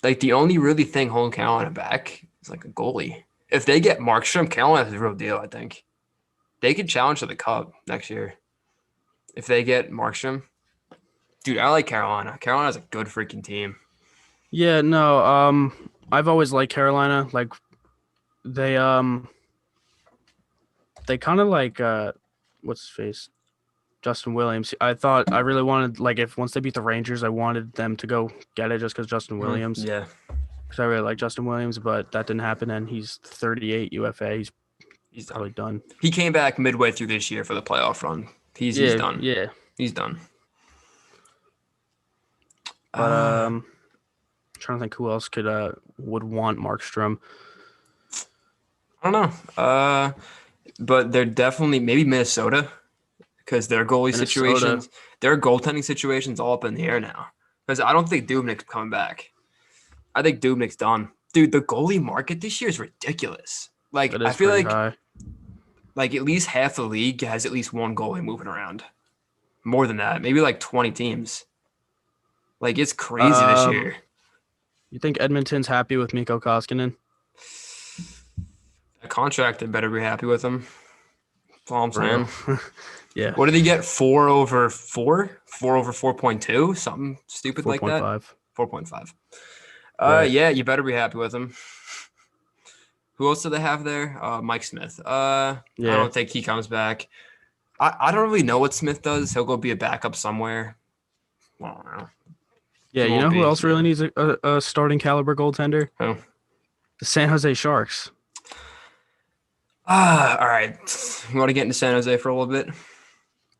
Like, the only really thing holding Carolina back is like a goalie. If they get Markstrom, Carolina's a real deal, I think. They could challenge for the Cup next year. If they get Markstrom. Dude, I like Carolina. Carolina's a good freaking team. Yeah, no, I've always liked Carolina. Like they kind of like what's his face? Justin Williams. I really wanted, like, if once they beat the Rangers, I wanted them to go get it just because Justin Williams. Yeah. Because I really like Justin Williams, but that didn't happen, and he's 38 UFA. He's probably done. He came back midway through this year for the playoff run. He's done. Yeah. He's done. But I'm trying to think who else would want Markstrom. I don't know. But they're definitely maybe Minnesota because their goalie situations, their goaltending situations all up in the air now. Because I don't think Dubnik's coming back. I think Dubnik's done. Dude, the goalie market this year is ridiculous. Like, I feel like high. Like at least half the league has at least one goalie moving around. More than that, maybe like 20 teams. Like, it's crazy this year. You think Edmonton's happy with Mikko Koskinen? A contract, they better be happy with him. That's all I'm saying. Yeah. What did he get? 4 over 4? 4 over 4.2? Something stupid 4. like that? 5. 4.5. Right. Yeah, you better be happy with him. Who else do they have there? Mike Smith. I don't think he comes back. I don't really know what Smith does. He'll go be a backup somewhere. I don't know. Yeah, you know who else really needs a starting caliber goaltender? Who? The San Jose Sharks. All right. You want to get into San Jose for a little bit?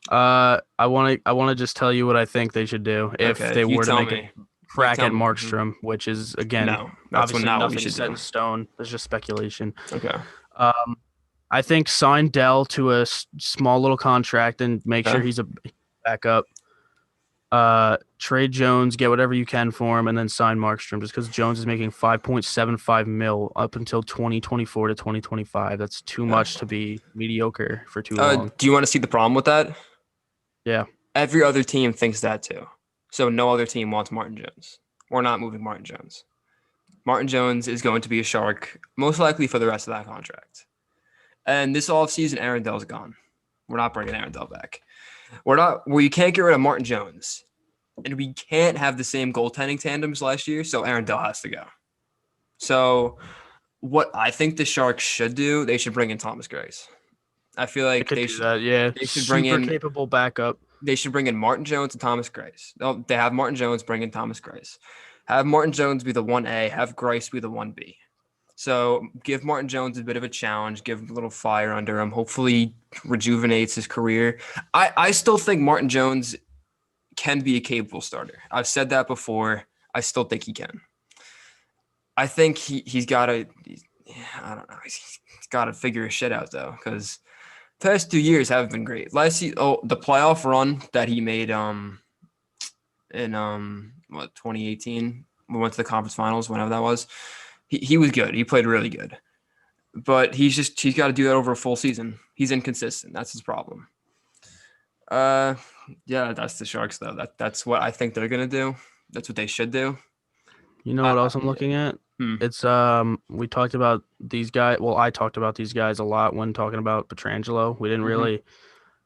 I want to just tell you what I think they should do if they were to make a crack at Markstrom, which is, again, obviously nothing set in stone. There's just speculation. Okay. I think sign Dell to a small little contract and make sure he's a backup. Trade Jones, get whatever you can for him, and then sign Markstrom just because Jones is making $5.75 million up until 2024 to 2025. That's too much to be mediocre for too long. Do you want to see the problem with that? Yeah. Every other team thinks that too. So no other team wants Martin Jones. We're not moving Martin Jones. Martin Jones is going to be a Shark, most likely for the rest of that contract. And this offseason, Aaron Dell's gone. We're not bringing Aaron Dell back. We can't get rid of Martin Jones. And we can't have the same goaltending tandems last year, so Aaron Dell has to go. So what I think the Sharks should do, they should bring in Thomas Greiss. I feel like they should do that, yeah. They should bring in capable backup. They should bring in Martin Jones and Thomas Greiss. They have Martin Jones, bring in Thomas Greiss. Have Martin Jones be the 1A, have Greiss be the 1B. So give Martin Jones a bit of a challenge, give him a little fire under him. Hopefully rejuvenates his career. I still think Martin Jones can be a capable starter. I've said that before. I still think he can. I think he's got to, I don't know. He's got to figure his shit out though, because past 2 years haven't been great. The playoff run that he made in 2018, we went to the conference finals, whenever that was. He was good. He played really good. But he's got to do that over a full season. He's inconsistent. That's his problem. Yeah, that's the Sharks though. That's what I think they're gonna do. That's what they should do. You know what else I'm looking at? It's we talked about these guys. Well, I talked about these guys a lot when talking about Pietrangelo. We didn't really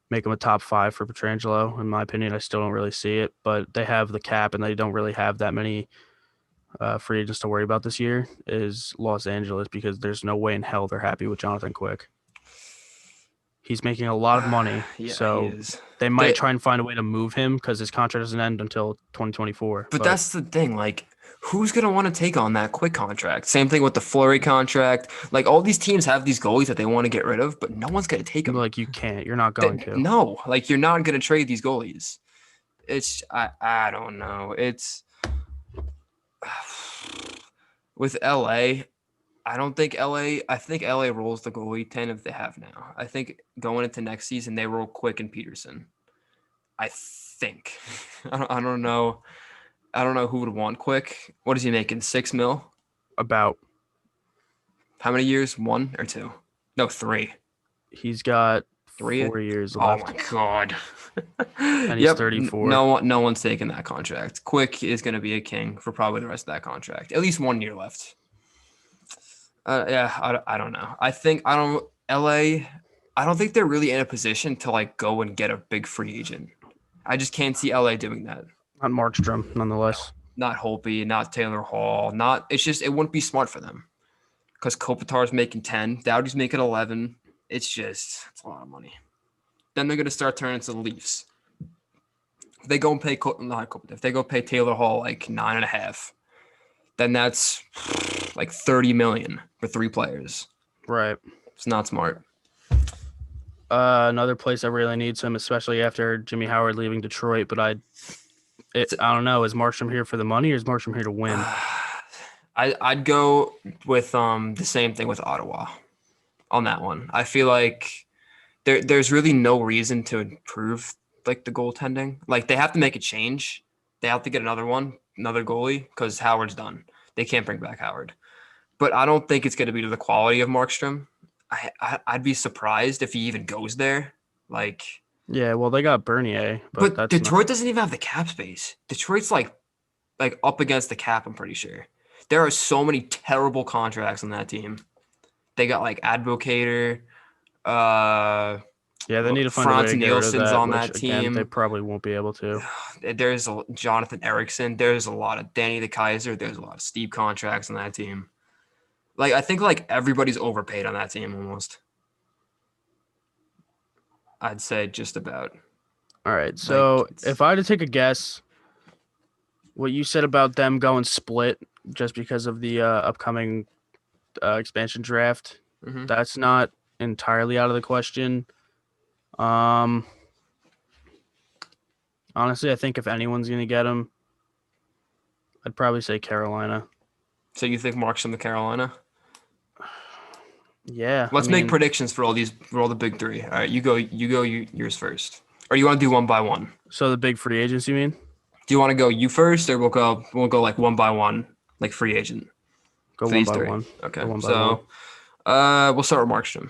make him a top 5 for Pietrangelo. In my opinion, I still don't really see it. But they have the cap, and they don't really have that many free agents to worry about this year. Is Los Angeles, because there's no way in hell they're happy with Jonathan Quick. He's making a lot of money, so they might try and find a way to move him because his contract doesn't end until 2024. But that's the thing, like, who's going to want to take on that Quick contract? Same thing with the Fleury contract. Like, all these teams have these goalies that they want to get rid of, but no one's going to take them. Like, you can't. You're not going to. No, like, you're not going to trade these goalies. It's I don't know. It's with LA. I think LA rolls the goalie 10 if they have now. I think going into next season, they roll Quick and Peterson. I think. I don't know. I don't know who would want Quick. What is he making? $6 million? About. How many years? 1 or 2? No, 3. He's got 3 4 years left. Oh my God. And he's 34. No one's taking that contract. Quick is going to be a king for probably the rest of that contract. At least 1 year left. I don't know. LA, I don't think they're really in a position to like go and get a big free agent. I just can't see LA doing that. Not Markstrom, nonetheless. Not Holtby, not Taylor Hall. It wouldn't be smart for them because Kopitar's making 10, Doughty's making 11. It's a lot of money. Then they're going to start turning to the Leafs. If they go and pay Taylor Hall like 9.5, then that's like $30 million for 3 players. Right. It's not smart. Another place that really needs him, especially after Jimmy Howard leaving Detroit, but I don't know. Is Markstrom here for the money, or is Markstrom here to win? I'd go with the same thing with Ottawa on that one. I feel like there's really no reason to improve like the goaltending. Like they have to make a change. They have to get another goalie because Howard's done. They can't bring back Howard. But I don't think it's going to be to the quality of Markstrom. I'd be surprised if he even goes there. Like, yeah, well, they got Bernier, but Detroit doesn't even have the cap space. Detroit's like up against the cap. I'm pretty sure there are so many terrible contracts on that team. They got like Advocator. Yeah, they need to find Franz a way to get rid of Nielsen's that, on which, that again, team. they probably won't be able to. There's Jonathan Ericsson. There's a lot of Danny the Kaiser. There's a lot of Steve contracts on that team. Like I think like everybody's overpaid on that team almost. I'd say just about. All right, so if I had to take a guess, what you said about them going split just because of the upcoming expansion draft, that's not entirely out of the question. Honestly, I think if anyone's going to get him, I'd probably say Carolina. So you think Markstrom to Carolina? Yeah. Let's make predictions for all the big 3. All right, you go yours first. Or you want to do one by one? So the big free agents, you mean? Do you want to go you first, or we'll go like one by one, like free agent? Go one by one. Okay. We'll start with Markstrom.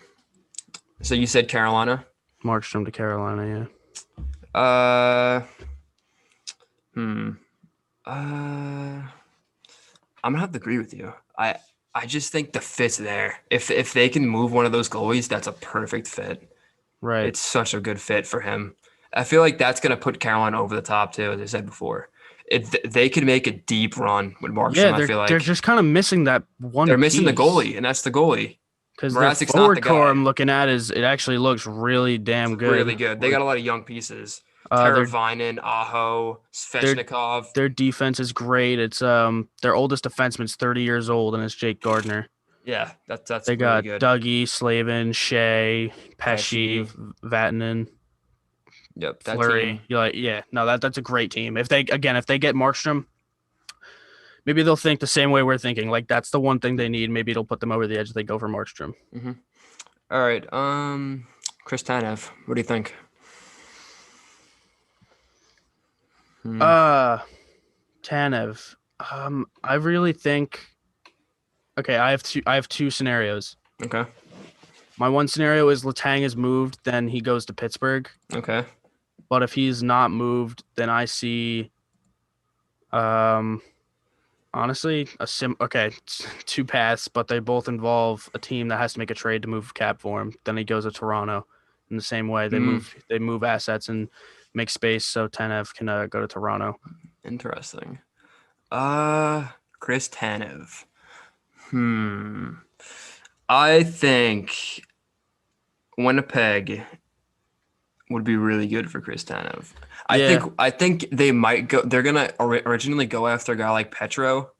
So you said Carolina? Markstrom to Carolina, yeah. I'm gonna have to agree with you. I just think the fit's there. If they can move one of those goalies, that's a perfect fit. Right. It's such a good fit for him. I feel like that's gonna put Carolina over the top too, as I said before. They could make a deep run with Markstrom. Yeah, I feel like they're just kind of missing that one. They're missing the goalie, and that's the goalie. Because the forward core I'm looking at it actually looks really damn good. Really good. They got a lot of young pieces. Teravainen, Aho, Svechnikov. Their defense is great. It's their oldest defenseman's 30 years old, and it's Jake Gardner. Yeah, that's They really got good. Dougie, Slavin, Shea, Pesci, Pesci. Vatanen, Yep, that Fleury. team. You're like, yeah, no, that's a great team. If they get Markstrom, maybe they'll think the same way we're thinking. Like that's the one thing they need. Maybe it'll put them over the edge if they go for Markstrom. Hmm. All right. Chris Tanev. What do you think? Hmm. Uh Tanev. I really think. Okay, I have two scenarios. Okay. My one scenario is Letang is moved, then he goes to Pittsburgh. Okay. But if he's not moved, then I see, um, honestly, two paths, but they both involve a team that has to make a trade to move cap for him. Then he goes to Toronto. In the same way, Hmm. they move assets and make space so Tanev can go to Toronto. Interesting. Chris Tanev. I think Winnipeg would be really good for Chris Tanev. Yeah, I think they might go. They're gonna originally go after a guy like Petro,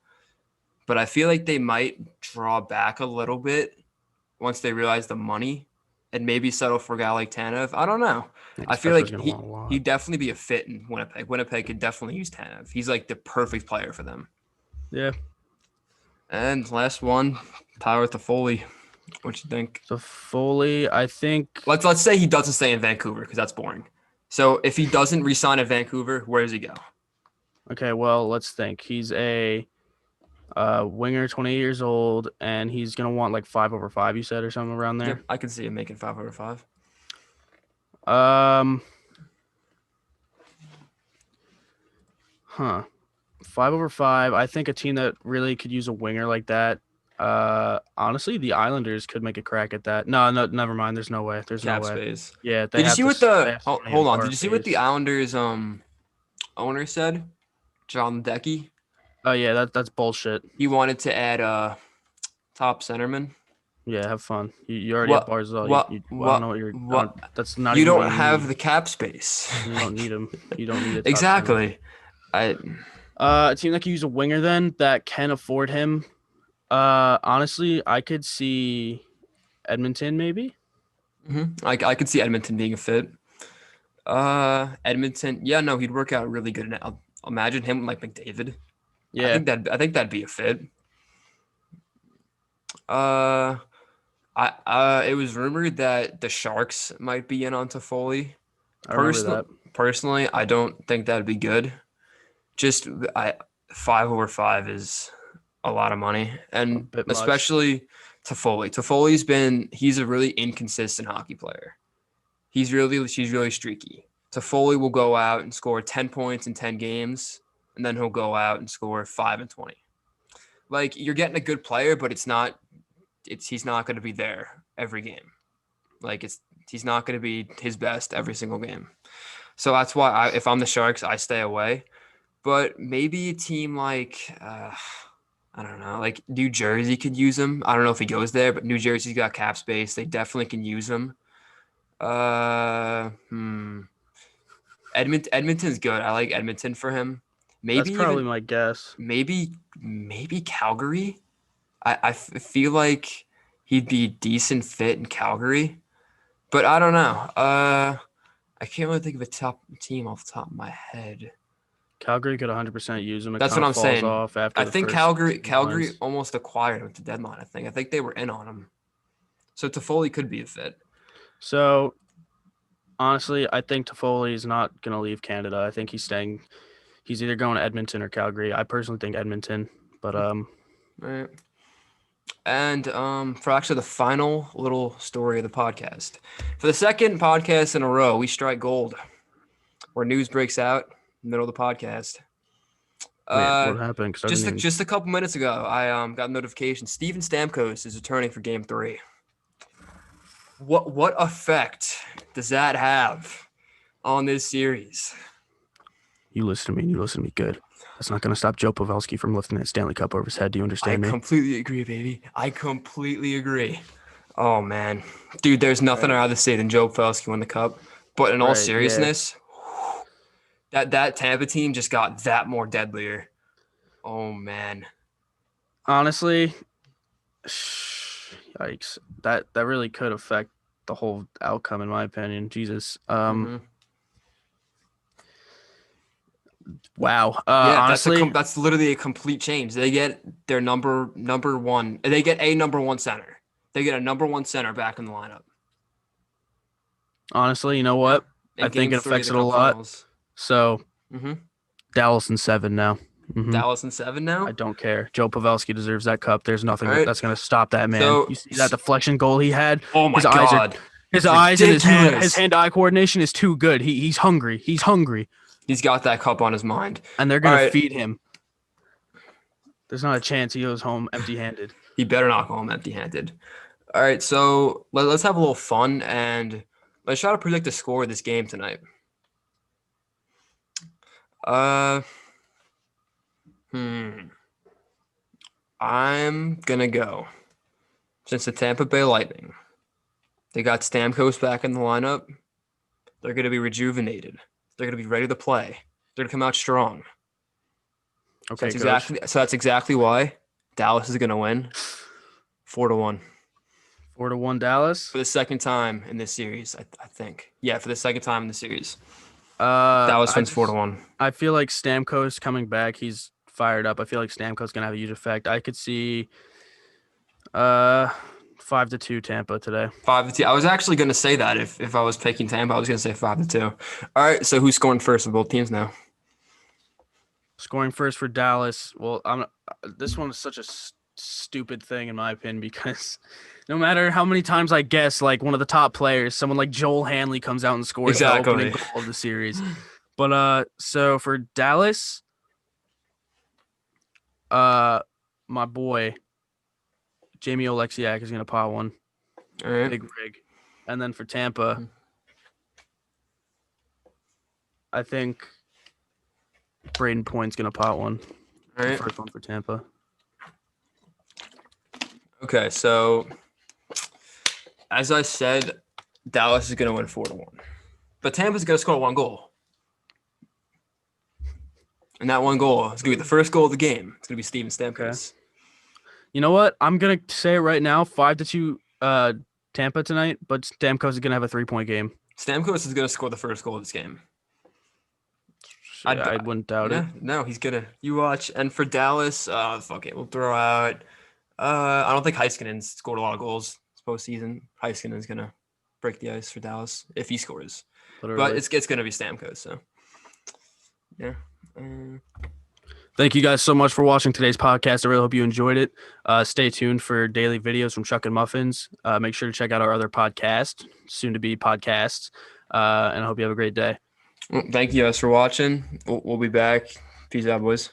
but I feel like they might draw back a little bit once they realize the money, and maybe settle for a guy like Tanev. I don't know. I feel Petro's like gonna want a lot. he'd definitely be a fit in Winnipeg. Winnipeg could definitely use Tanev. He's like the perfect player for them. Yeah. And last one, Tyler Toffoli. What you think? So Foley, I think. Let's say he doesn't stay in Vancouver because that's boring. So if he doesn't resign in Vancouver, where does he go? Okay, well, let's think. He's a winger, 28 years old, and he's gonna want like 5/5. You said or something around there. Yep, I can see him making 5/5. Um, huh. 5/5. I think a team that really could use a winger like that. Honestly, the Islanders could make a crack at that. No, never mind. There's no way. There's no Cap way. space. Yeah, Did you see what they have so many hold on? Did you see what the RFAs. Islanders owner said? John Decky. Oh yeah, that's bullshit. He wanted to add top centerman. Yeah, have fun. You already have What Barzal. I don't know what you're. what? That's not You even what don't you have need. the cap space. You don't need him. You don't need a top center. Exactly. I A team that can use a winger then that can afford him. Honestly, I could see Edmonton maybe. I could see Edmonton being a fit. Edmonton. Yeah, no, he'd work out really good. I'll imagine him like McDavid. Yeah, I think that'd be a fit. Uh, it was rumored that the Sharks might be in on Toffoli. I remember that. Personally, I don't think that'd be good. Just I 5/5 is a lot of money, A and bit much. especially Toffoli. He's a really inconsistent hockey player. She's really streaky. Toffoli will go out and score 10 points in 10 games, and then he'll go out and score 5 and 20. Like you're getting a good player, but he's not going to be there every game. Like he's not going to be his best every single game. So that's why if I'm the Sharks, I stay away. But maybe a team like I don't know, like New Jersey could use him. I don't know if he goes there, but New Jersey's got cap space. They definitely can use him. Uh, hmm. Edmonton's good. I like Edmonton for him. That's Maybe probably even my guess. maybe Calgary. I feel like he'd be a decent fit in Calgary, but I don't know. I can't really think of a top team off the top of my head. Calgary could 100% use him. It That's kind what of I'm falls saying. off after I the think first Calgary points. almost acquired him at the deadline. I think they were in on him. So Toffoli could be a fit. So honestly, I think Toffoli is not gonna leave Canada. I think he's staying. He's either going to Edmonton or Calgary. I personally think Edmonton, but Right. And for actually the final little story of the podcast. For the second podcast in a row, we strike gold. Where news breaks out in the middle of the podcast. wait, what happened? Because I didn't even. Just a couple minutes ago, I got a notification. Steven Stamkos is returning for Game 3. What effect does that have on this series? You listen to me. And you listen to me good. That's not gonna stop Joe Pavelski from lifting that Stanley Cup over his head. Do you I understand me? completely agree, baby. I completely agree. Oh man, dude, there's nothing I'd rather say than Joe Pavelski win the cup. But in all Right, yeah. seriousness, that Tampa team just got that more deadlier. Oh man. Honestly, Yikes. That really could affect the whole outcome, in my opinion. Jesus. Wow. Yeah, Honestly, that's literally a complete change. They get their number one. They get a number one center. They get a number one center back in the lineup. you know Yeah. what? I In think game it 3 of affects the it a Cup lot. Finals. So Mm-hmm. Dallas in 7 now. Dallas in 7 now. I don't care. Joe Pavelski deserves that cup. There's nothing All right. that's gonna stop that man. So, You see that deflection goal he had? oh my His eyes God. his It's eyes and his ridiculous. hand-eye coordination is too good. He's hungry. He's hungry. He's got that cup on his mind. And they're All gonna right. feed him. There's not a chance he goes home empty-handed. He better not go home empty-handed. All right, so let's have a little fun and let's try to predict the score of this game tonight. I'm gonna go. Since the Tampa Bay Lightning, they got Stamkos back in the lineup, they're gonna be rejuvenated. They're gonna be ready to play. They're gonna come out strong. Okay, So that's exactly why Dallas is gonna win 4-1. 4-1 Dallas. For the second time in this series, I think. Yeah, for the second time in the series. Dallas Dallas wins 4-1. I feel like Stamkos coming back. He's fired up. I feel like Stamkos gonna have a huge effect. I could see 5-2 Tampa today. 5-2. I was actually gonna say that if I was picking Tampa, I was gonna say 5-2. All right, so who's scoring first of both teams now? Scoring first for Dallas. Well, this one is such a stupid thing in my opinion because no matter how many times I guess, like one of the top players, someone like Joel Hanley comes out and scores the opening goal of the series. But so for Dallas, my boy Jamie Oleksiak is gonna pot one. All right. Big rig. And then for Tampa, I think Braden Point's gonna pot one. All right. The first one for Tampa. Okay, so as I said, Dallas is gonna win 4-1. But Tampa's gonna score one goal. And that one goal is gonna be the first goal of the game. It's gonna be Steven Stamkos. Okay. You know what? I'm gonna say it right now, 5-2 Tampa tonight, but Stamkos is gonna have a 3-point game. Stamkos is gonna score the first goal of this game. I wouldn't doubt it. No, he's gonna. You watch. And for Dallas, fuck it, we'll throw out. I don't think Heiskanen's scored a lot of goals this postseason. Heiskanen's gonna break the ice for Dallas if he scores. Literally. But it's gonna be Stamkos. So yeah. Thank you guys so much for watching today's podcast. I really hope you enjoyed it. Stay tuned for daily videos from Chuckin Muffins. Make sure to check out our other podcast, soon to be podcasts. And I hope you have a great day. Well, thank you guys for watching. We'll be back. Peace out, boys.